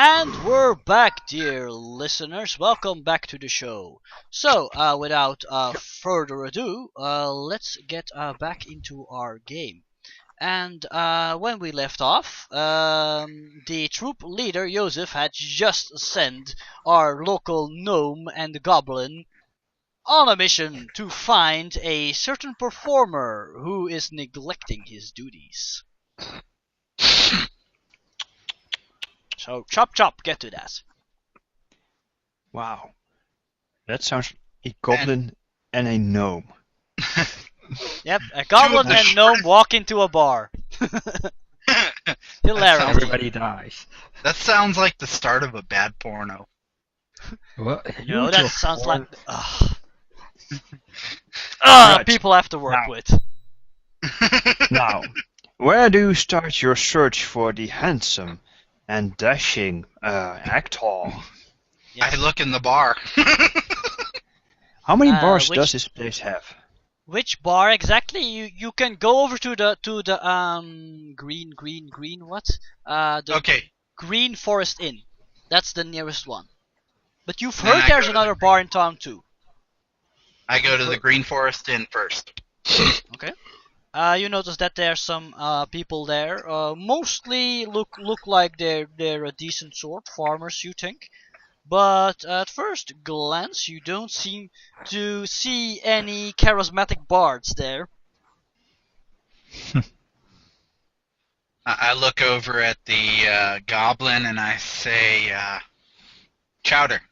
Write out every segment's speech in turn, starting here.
And we're back, dear listeners. Welcome back to the show. So, without further ado, let's get back into our game. And when we left off, the troop leader, Joseph, had just sent our local gnome and goblin on a mission to find a certain performer who is neglecting his duties. So, chop chop, get to that. Wow. That sounds a goblin and a gnome. Yep, a goblin and gnome walk into a bar. Hilarious. Everybody dies. That sounds like the start of a bad porno. Well, No, that sounds like... Right. People have to work Now. with. Now, where do you start your search for the handsome and dashing actor? Yes. I look in the bar. How many bars which- does this place have? Which bar exactly? You can go over to the green what? The Okay. Green Forest Inn. That's the nearest one. But you've Then heard I there's go to another the bar in town too. I go to the Green Forest Inn first. Okay. You notice that there's some people there. Mostly look like they're a decent sort, farmers, you think. But at first glance, you don't seem to see any charismatic bards there. I look over at the goblin and I say, Chowder,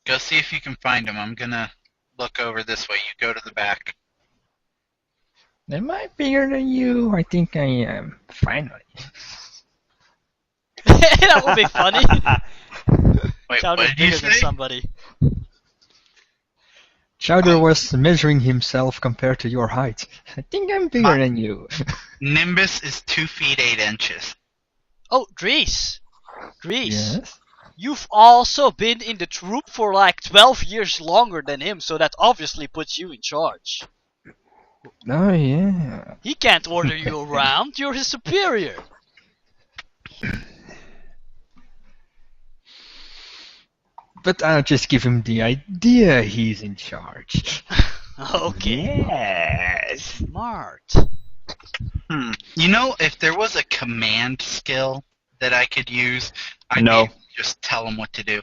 go see if you can find him. I'm gonna look over this way. You go to the back. am I bigger than you? I think I am. Finally. That would be funny. Wait, Chowder's what did you bigger than say? somebody. Chowder was measuring himself compared to your height. I think I'm bigger than you. Nimbus is 2 feet 8 inches. Oh, Dries. Yes. You've also been in the troop for like 12 years longer than him, so that obviously puts you in charge. Oh yeah. He can't order you around, you're his superior. But I'll just give him the idea he's in charge. Okay, Yes. smart. You know, if there was a command skill that I could use, I'd No. be able to just tell him what to do.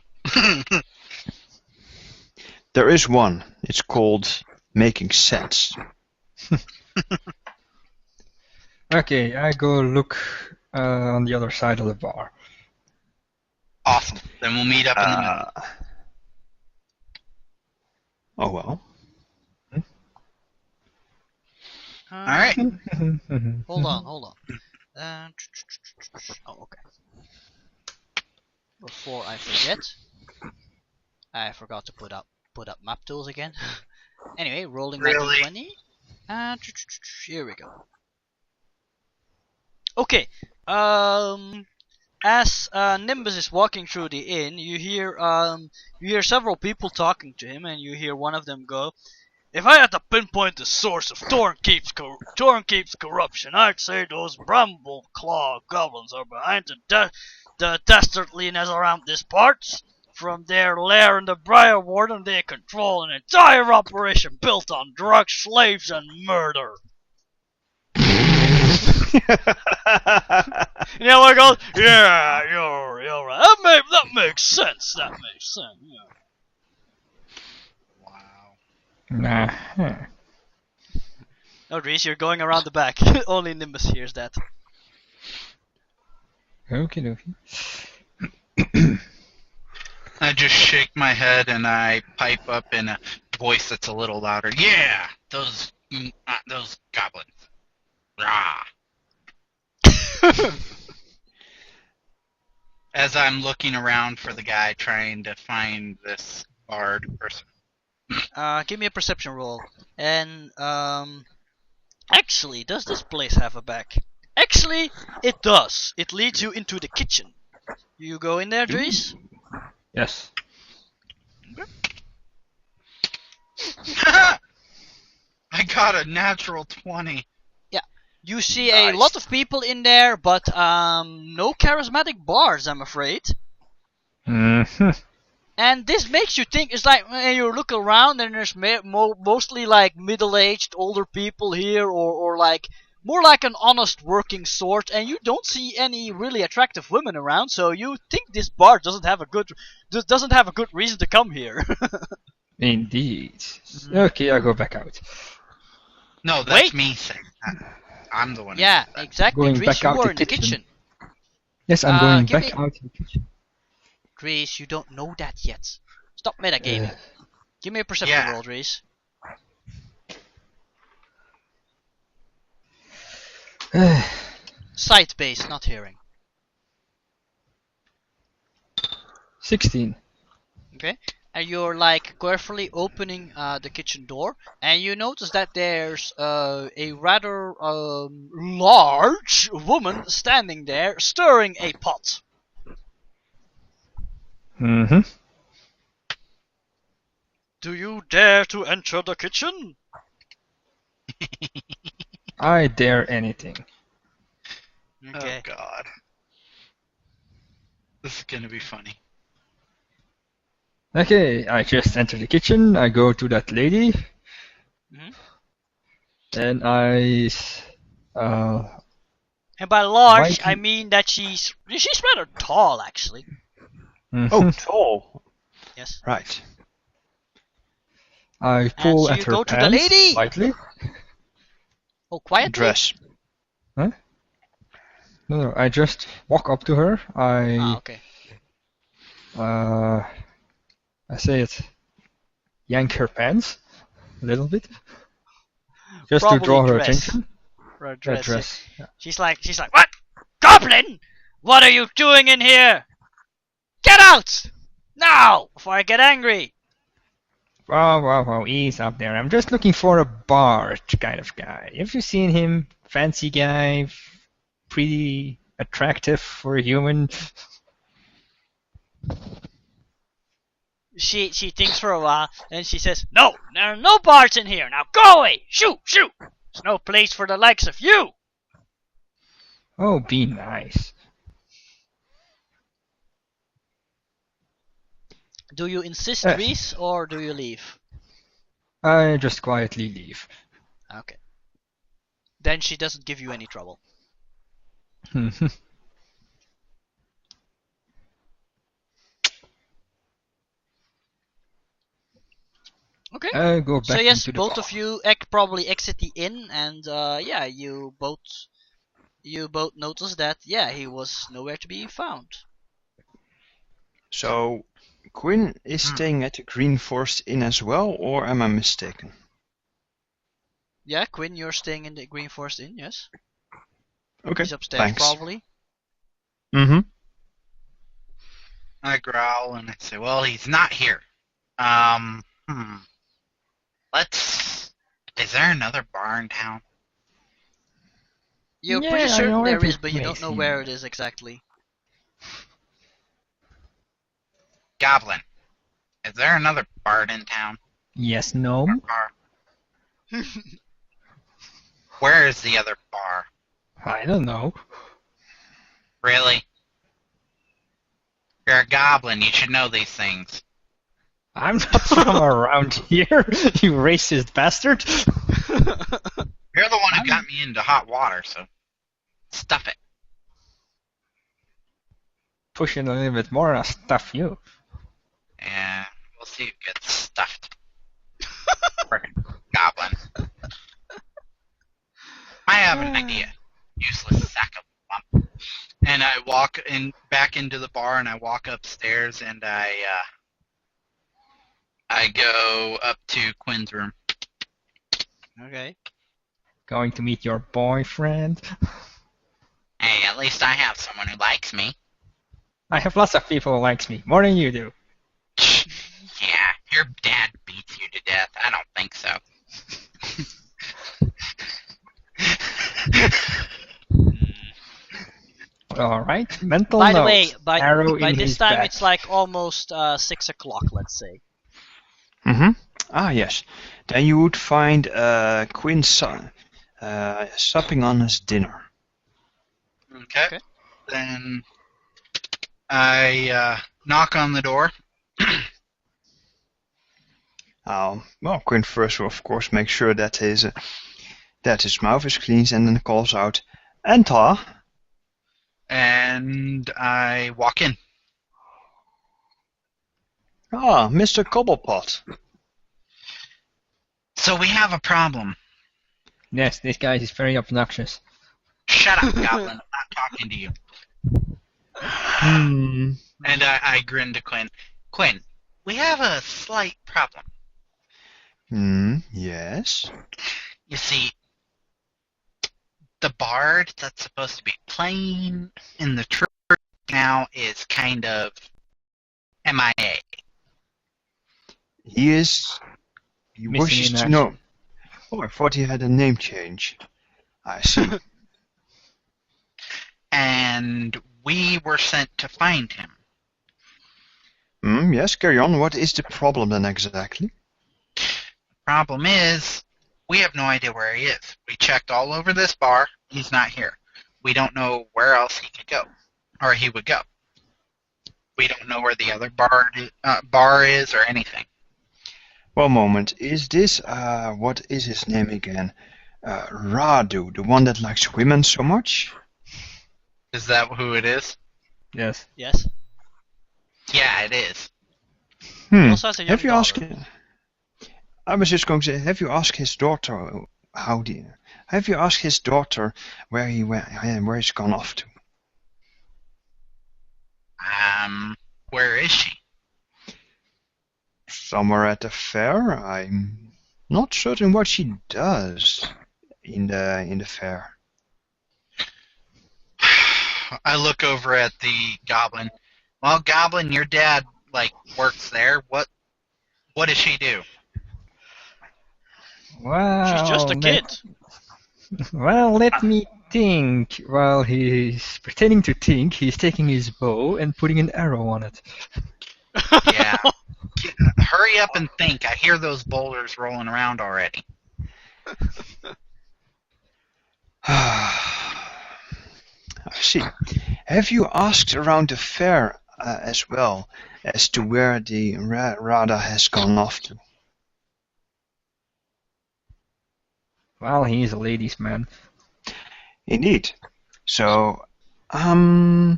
There is one. It's called making sense. Okay, I go look on the other side of the bar. Awesome. Then we'll meet up in the middle. Oh well. Alright. Hold on. Oh, okay. Before I forget, I forgot to put up map tools again. Anyway, rolling my Really? d20. And here we go. Okay. As Nimbus is walking through the inn, you hear several people talking to him, and you hear one of them go, "If I had to pinpoint the source of Thornkeep's corruption, I'd say those bramble-claw goblins are behind the dastardliness around these parts. From their lair in the Briar Warden, they control an entire operation built on drugs, slaves, and murder." You know what goes? Yeah, you're right. That makes sense. Yeah. Wow. Nah. No, Reese, you're going around the back. Only Nimbus hears that. Okie I just shake my head and I pipe up in a voice that's a little louder. Yeah, those goblins. Rah. As I'm looking around for the guy trying to find this bard person. Give me a perception roll. And, actually, does this place have a back? Actually, it does. It leads you into the kitchen. You go in there, Dries? Yes. I got a natural 20. You see a Nice. lot of people in there, but no charismatic bards, I'm afraid. Mm-hmm. And this makes you think, it's like when you look around and there's mostly like middle-aged older people here, or like more like an honest working sort, and you don't see any really attractive women around, so you think this bard doesn't have a good reason to come here. Indeed. Okay, I go back out. No, that's Wait. me saying that. I'm the one. who Yeah, said that. exactly. Going Dries, back you out were the in the kitchen. kitchen. Yes, I'm going give back me- out to the kitchen. Dries, you don't know that yet. Stop metagaming. Give me a perception Yeah. roll, Dries. Sight base, not hearing. 16. Okay, and you're like carefully opening the kitchen door, and you notice that there's a rather large woman standing there stirring a pot. Mm-hmm. Do you dare to enter the kitchen? I dare anything. Okay. Oh God. This is gonna be funny. Okay, I just enter the kitchen, I go to that lady, Mhm. and I... And by large, Mikey- I mean that she's rather tall, actually. mhm. Oh, tall. Yes. Right. I pull so at you her go to the pants lady. slightly. Oh, quietly. Dress. No, I just walk up to her. Okay. I say it. Yank her pants a little bit, just Probably to draw her dress. attention. Or Yeah, dress. dress. Yeah. She's like, what? Goblin! What are you doing in here? Get out! Now! Before I get angry! Wow, ease up there. I'm just looking for a bard kind of guy. Have you seen him? Fancy guy, pretty attractive for a human. She thinks for a while, and she says, no! There are no bards in here! Now go away! Shoo! There's no place for the likes of you! Oh, be nice. Do you insist, Eh. Reese, or do you leave? I just quietly leave. Okay. Then she doesn't give you any trouble. Okay. I go back So yes, into the both bar. of you probably exit the inn, and yeah, you both notice that he was nowhere to be found. So, Quinn is staying at the Green Forest Inn as well, or am I mistaken? Yeah, Quinn, you're staying in the Green Forest Inn, yes? Okay, He's upstairs, thanks. probably. Mm-hmm. I growl and I say, well, he's not here. Is there another bar in town? You're Yeah, pretty I certain know there every is, but you don't place know here. where it is exactly. Goblin. Is there another bard in town? Yes, gnome. Bar? Where is the other bar? I don't know. Really? You're a goblin. You should know these things. I'm not from around here, you racist bastard. You're the one who got me into hot water, so stuff it. Pushing a little bit more, I'll stuff you. And we'll see who gets stuffed. Frickin' goblin. I have an idea. Useless sack of lump. And I walk back into the bar, and I walk upstairs, and I go up to Quinn's room. Okay. Going to meet your boyfriend? Hey, at least I have someone who likes me. I have lots of people who likes me, more than you do. Yeah, your dad beats you to death. I don't think so. Alright, mental By the note. way, Arrow by in this his time back. it's like almost 6 o'clock, let's say. Mm-hmm. Ah, yes. Then you would find Quinn's supping on his dinner. Okay. Okay. Then I knock on the door. Well, Quinn first will of course make sure that his mouth is clean, and then calls out, "Enter." And I walk in. Ah, Mr. Cobblepot. So we have a problem. Yes, this guy is very obnoxious. Shut up, Goblin. I'm not talking to you. And I grin to Quinn. Quinn, we have a slight problem. Yes. You see, the bard that's supposed to be playing in the church now is kind of MIA. He Missing wishes in to action. know. Oh, I thought he had a name change. I see. And we were sent to find him. Yes, carry on. What is the problem then exactly? Problem is, we have no idea where he is. We checked all over this bar. He's not here. We don't know where else he could go, or he would go. We don't know where the other bar is or anything. One moment. Is this, what is his name again? Radu, the one that likes women so much? Is that who it is? Yes. Yes. Yeah, it is. He also has a young Have you asked? daughter. I was just going to say, have you asked his daughter have you asked his daughter where he's gone off to? Where is she? Somewhere at the fair. I'm not certain what she does in the fair. I look over at the goblin. Well, Goblin, your dad works there. What does she do? Wow. She's just a kid. Well, let me think. While he's pretending to think, he's taking his bow and putting an arrow on it. Yeah. Hurry up and think. I hear those boulders rolling around already. I see. Have you asked around the fair as well as to where the Rada has gone off to? Well, he's a ladies' man. Indeed. So, I'm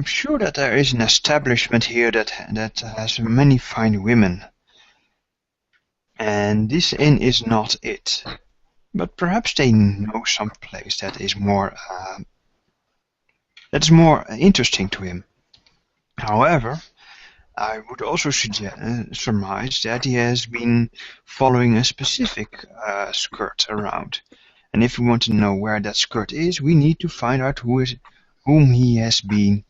sure that there is an establishment here that has many fine women. And this inn is not it. But perhaps they know some place that is more interesting to him. However, I would also surmise that he has been following a specific skirt around. And if we want to know where that skirt is, we need to find out whom he has been.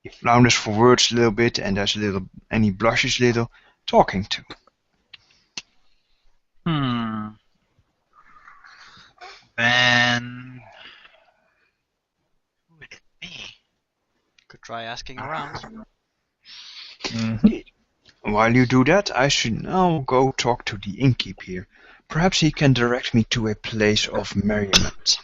He flounders for words a little bit, and he blushes a little, talking to. Then who would it be? Could try asking around. Indeed. While you do that, I should now go talk to the innkeep here. Perhaps he can direct me to a place of merriment.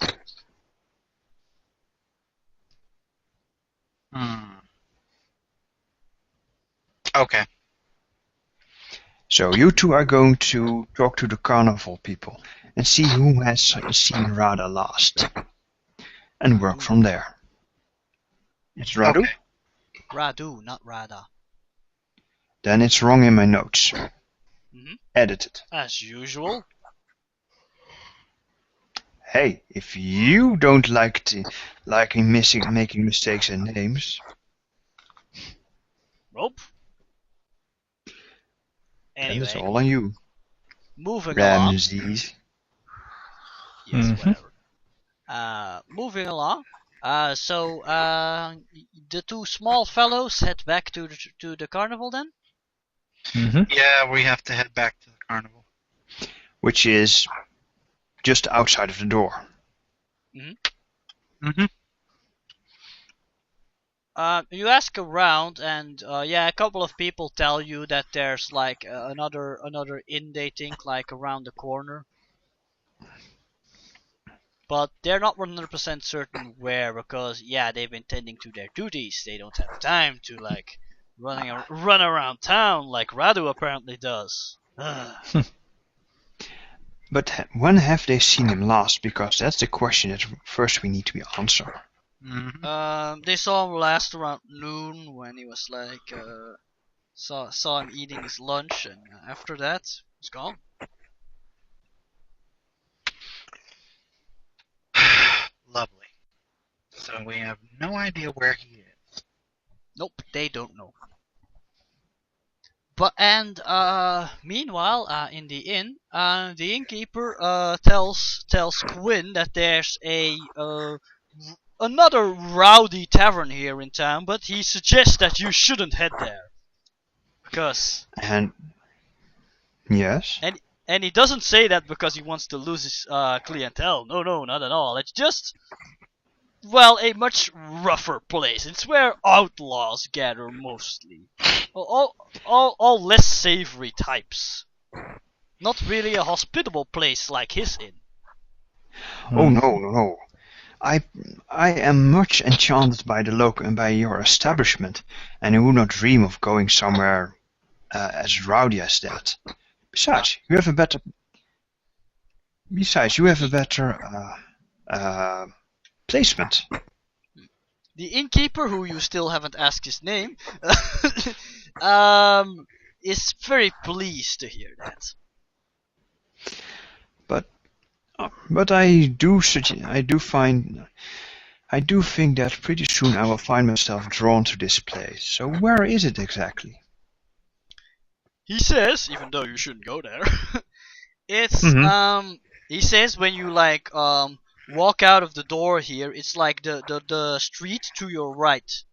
Okay. So you two are going to talk to the carnival people and see who has seen Rada last. And work from there. It's Radu? Okay. Radu, not Rada. Then it's wrong in my notes. Edited. As usual. Hey, if you don't like making mistakes in names. Nope. Then it's Anyway, all on you. moving along. Ramses. Yes, whatever. Moving along. So the two small fellows head back to the carnival then? Yeah, we have to head back to the carnival. Which is just outside of the door. You ask around, and yeah, a couple of people tell you that there's like another inn they think like around the corner, but they're not 100% certain where because yeah, they've been tending to their duties. They don't have time to like run around town like Radu apparently does. But when have they seen him last? Because that's the question that first we need to answer. Mm-hmm. They saw him last around noon when he was like saw him eating his lunch, and after that he's gone. Lovely. So we have no idea where he is. Nope, they don't know. But meanwhile, in the inn, the innkeeper tells Quinn that there's another rowdy tavern here in town, but he suggests that you shouldn't head there because. And yes. And he doesn't say that because he wants to lose his clientele. No, not at all. It's just, well, a much rougher place. It's where outlaws gather mostly. All less savory types. Not really a hospitable place like his inn. Oh no. I am much enchanted by the local and by your establishment, and I would not dream of going somewhere as rowdy as that. Besides, you have a better placement. The innkeeper, who you still haven't asked his name, is very pleased to hear that. But I do think that pretty soon I will find myself drawn to this place. So where is it exactly? He says, even though you shouldn't go there, it's he says when you like walk out of the door here, it's like the street to your right,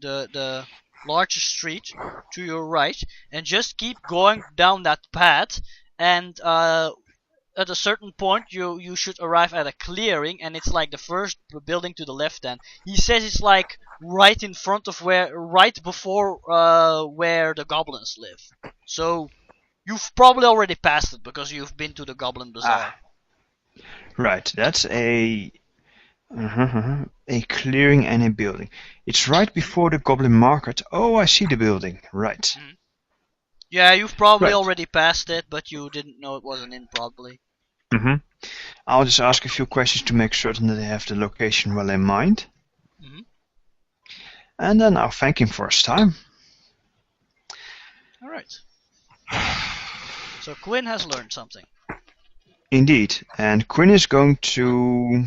the largest street to your right, and just keep going down that path, and at a certain point you should arrive at a clearing, and it's like the first building to the left. And he says it's like right in front of right before where the goblins live. So you've probably already passed it because you've been to the Goblin Bazaar. Right, that's a clearing and a building. It's right before the Goblin Market. Oh, I see the building. Right. Mm-hmm. Yeah, you've probably Right. already passed it, but you didn't know it was an inn probably. I'll just ask a few questions to make certain that I have the location well in mind. And then I'll thank him for his time. Alright. So Quinn has learned something. Indeed, and Quinn is going to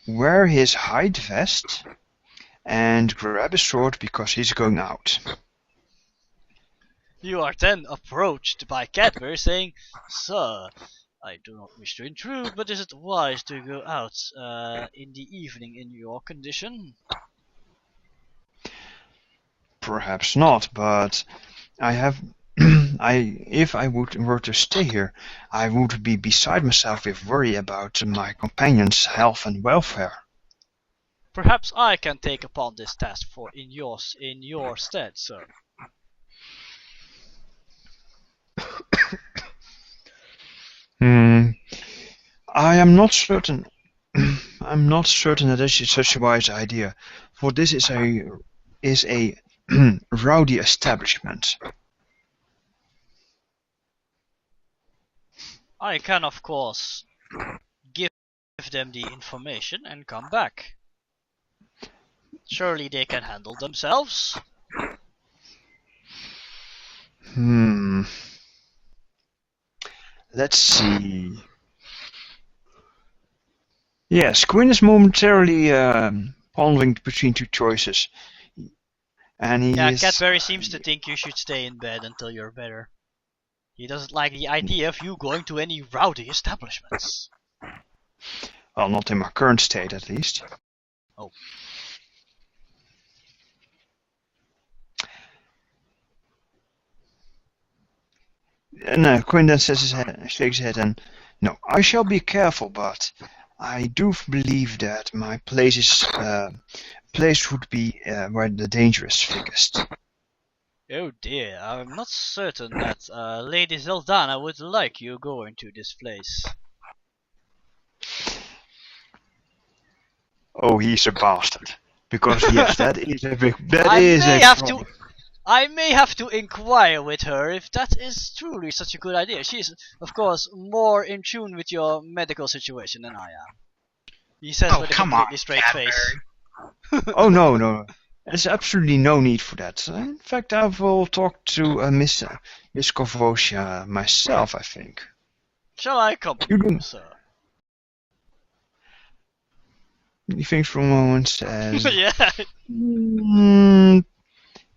wear his hide vest and grab a sword because he's going out. You are then approached by Cadbury saying, "Sir, I do not wish to intrude, but is it wise to go out in the evening in your condition?" Perhaps not, but if I were to stay here, I would be beside myself with worry about my companions' health and welfare. Perhaps I can take upon this task in your stead, sir. I am not certain. I'm not certain that this is such a wise idea, for this is a rowdy establishment. I can, of course, give them the information and come back. Surely they can handle themselves. Let's see. Yes, Quinn is momentarily pondering between two choices. And Cadbury seems to think you should stay in bed until you're better. He doesn't like the idea of you going to any rowdy establishments. Well, not in my current state, at least. Oh. And Quinn then shakes his head and, "No, I shall be careful, but I do believe that my place would be where the danger is biggest. Oh dear, I'm not certain that Lady Zeldana would like you going to this place. Oh, he's a bastard. Because yes, that is a big. I may have to inquire with her if that is truly such a good idea. She's, of course, more in tune with your medical situation than I am. He says with a completely straight face. Oh no. There's absolutely no need for that. In fact, I will talk to Miss Korvosia myself, I think. Shall I come with you, sir? He thinks for a moment, says... Yeah.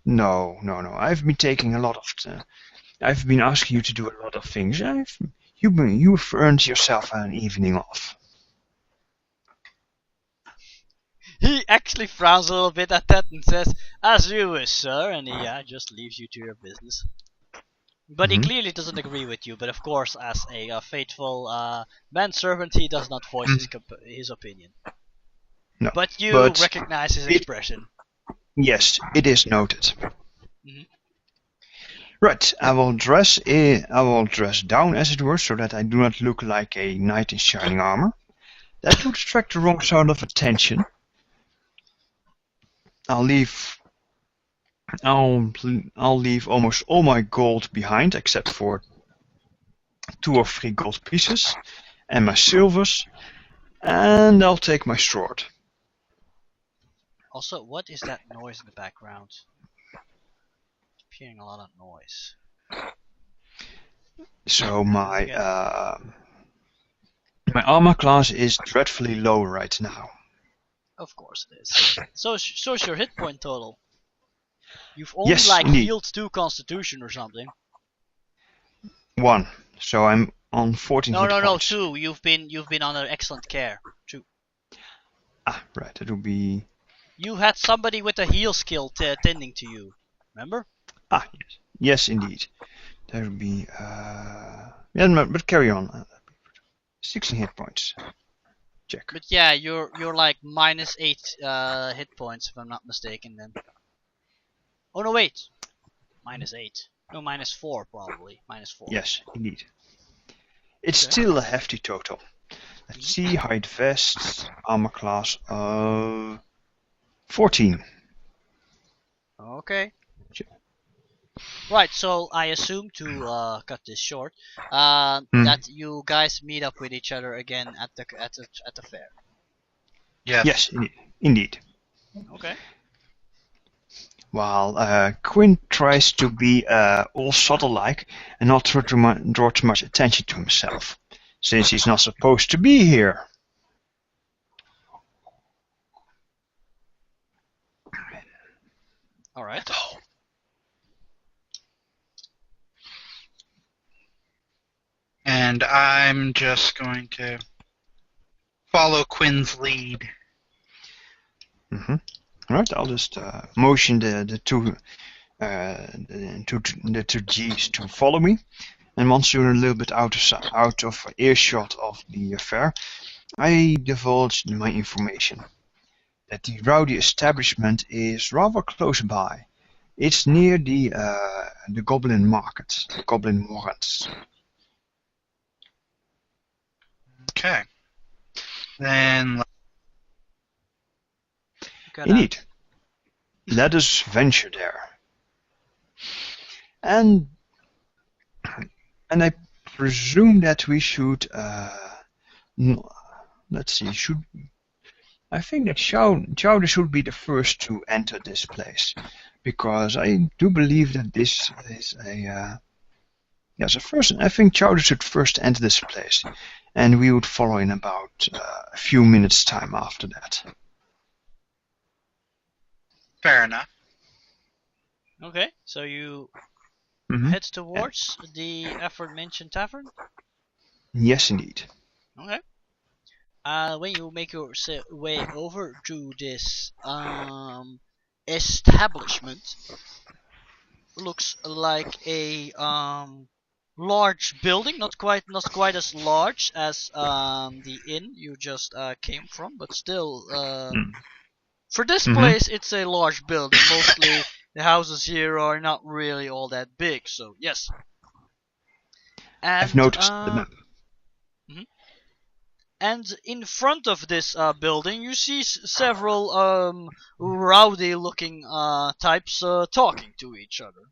No. I've been taking a lot of... I've been asking you to do a lot of things. You've earned yourself an evening off. He actually frowns a little bit at that and says, "As you wish, sir," and he just leaves you to your business. But he clearly doesn't agree with you, but of course, as a faithful manservant, he does not voice his opinion. No, but you recognize his expression. Yes, it is noted. Right, I will dress down, as it were, so that I do not look like a knight in shining armor. That would attract the wrong sort of attention. I'll leave almost all my gold behind, except for 2 or 3 gold pieces, and my silvers, and I'll take my sword. Also, what is that noise in the background? I'm hearing a lot of noise. So my armor class is dreadfully low right now. Of course it is. So's your hit point total. You've only healed 2 constitution or something. 1. So I'm on 14 hit points. No, 2. You've been under excellent care. 2. Ah, right. That would be... You had somebody with a heal skill tending to you. Remember? Ah, yes, indeed. That would be... Yeah, but carry on. 16 hit points. Check. But yeah, you're like -8 hit points if I'm not mistaken then. Oh no, wait. -8. No, -4 probably. -4. Yes, indeed. It's still a hefty total. Let's see, hide vest, armor class of 14. Okay. Right, so I assume to cut this short, that you guys meet up with each other again at the fair. Yes, indeed. Okay. While Quinn tries to be all subtle-like and not draw too much attention to himself, since he's not supposed to be here. All right. And I'm just going to follow Quinn's lead. Right, I'll just motion the two G's to follow me, and once you're a little bit out of earshot of the affair, I divulge my information that the rowdy establishment is rather close by. It's near the Goblin Market, the Goblin Warrants. Okay. Then... Indeed. Let us venture there. And I presume that we should... let's see, I think that Chowder should be the first to enter this place, because I do believe that this is a... Yes, I think Chowder should first enter this place, and we would follow in about a few minutes' time after that. Fair enough. Okay, so you head towards the aforementioned tavern? Yes, indeed. Okay. When you make your way over to this establishment, looks like a large building, not quite as large as the inn you just came from, but still for this place it's a large building. Mostly the houses here are not really all that big, so yes. And, I've noticed the map. And in front of this building, you see several rowdy-looking types talking to each other.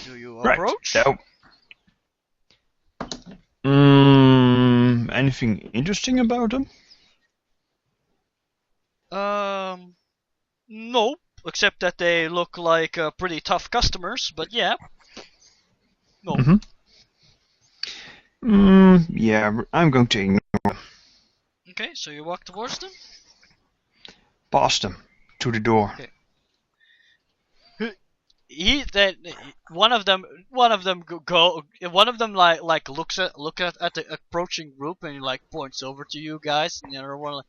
Do you approach? So, anything interesting about them? No, except that they look like pretty tough customers. But yeah, no. Yeah, I'm going to ignore them. Okay, so you walk towards them. Past them to the door. Okay. One of them looks at the approaching group and like points over to you guys, and the other one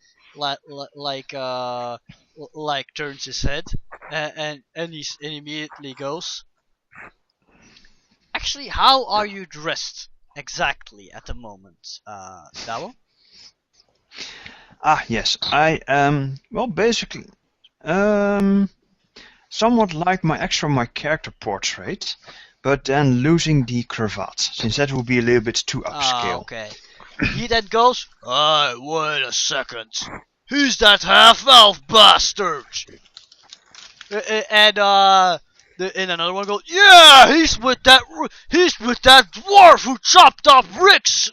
turns his head and he immediately goes. Actually, how are you dressed exactly at the moment, Dawo? Ah, yes, I well, basically, somewhat like my character portrait, but then losing the cravat, since that would be a little bit too upscale. Okay. He then goes, wait a second. He's that half-elf bastard! And another one goes, yeah, he's with that dwarf who chopped off Rick's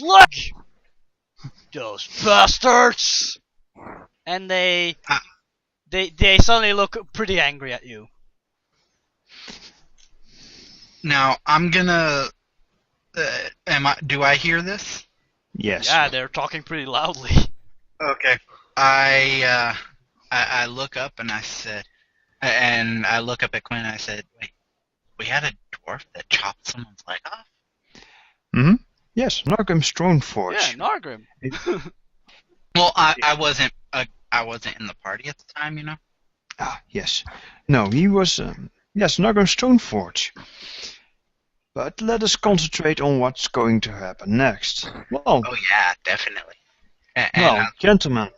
leg! Those bastards! And they suddenly look pretty angry at you. Now, I'm gonna... do I hear this? Yes. Yeah, they're talking pretty loudly. Okay. I look up and I said... And I look up at Quinn and I said, wait, we had a dwarf that chopped someone's leg off? Yes, Nargrim Stoneforge. Yeah, Nargrim. Well, I wasn't in the party at the time, you know? Ah, yes. No, he was, yes, Nargrim Stoneforge. But let us concentrate on what's going to happen next. Well, oh yeah, definitely. Gentlemen,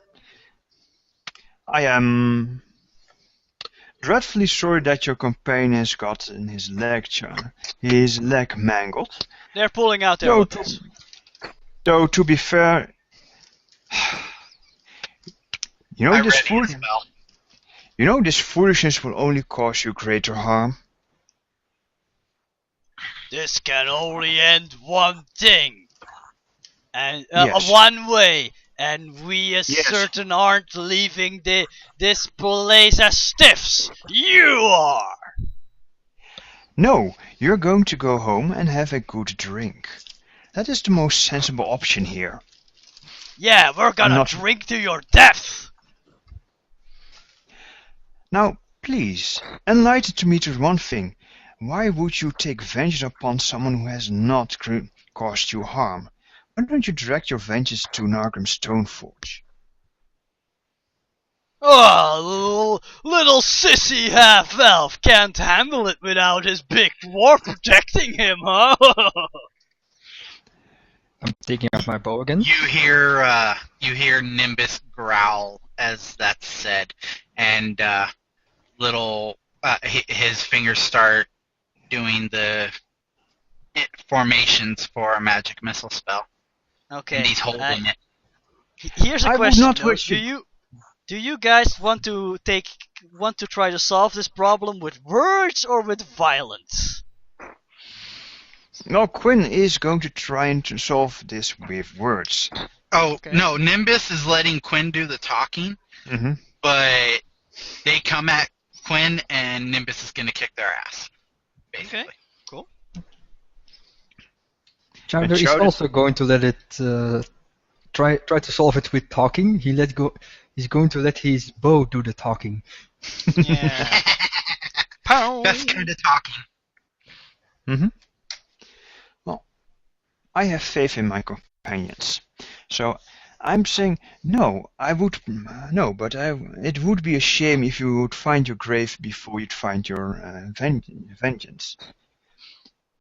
I am dreadfully sorry that your companion has gotten his leg mangled. They're pulling out their weapons. Though, to be fair, this foolishness will only cause you greater harm. This can only end one thing, and Yes. one way, and we as certain aren't leaving this place as stiffs. You are. No, you're going to go home and have a good drink. That is the most sensible option here. Yeah, we're gonna drink to your death. Now, please, enlighten to me to one thing. Why would you take vengeance upon someone who has not caused you harm? Why don't you direct your vengeance to Nargrim Stoneforge? Oh, little sissy half-elf can't handle it without his big dwarf protecting him, huh? I'm taking out my bow again. You hear Nimbus growl as that's said, and his fingers start doing the formations for a magic missile spell. Okay. And he's holding it. Here's a I would question. not Though. wish you- Do you guys want to try to solve this problem with words or with violence? Well, Quinn is going to try to solve this with words. Oh, Okay. no, Nimbus is letting Quinn do the talking, but they come at Quinn and Nimbus is going to kick their ass, basically. Okay, cool. Chowder is also going to let it try to solve it with talking. He's going to let his bow do the talking. Yeah. Pow. Best kind of talking. Well, I have faith in my companions. So I'm saying no. I would no, but it would be a shame if you would find your grave before you'd find your vengeance.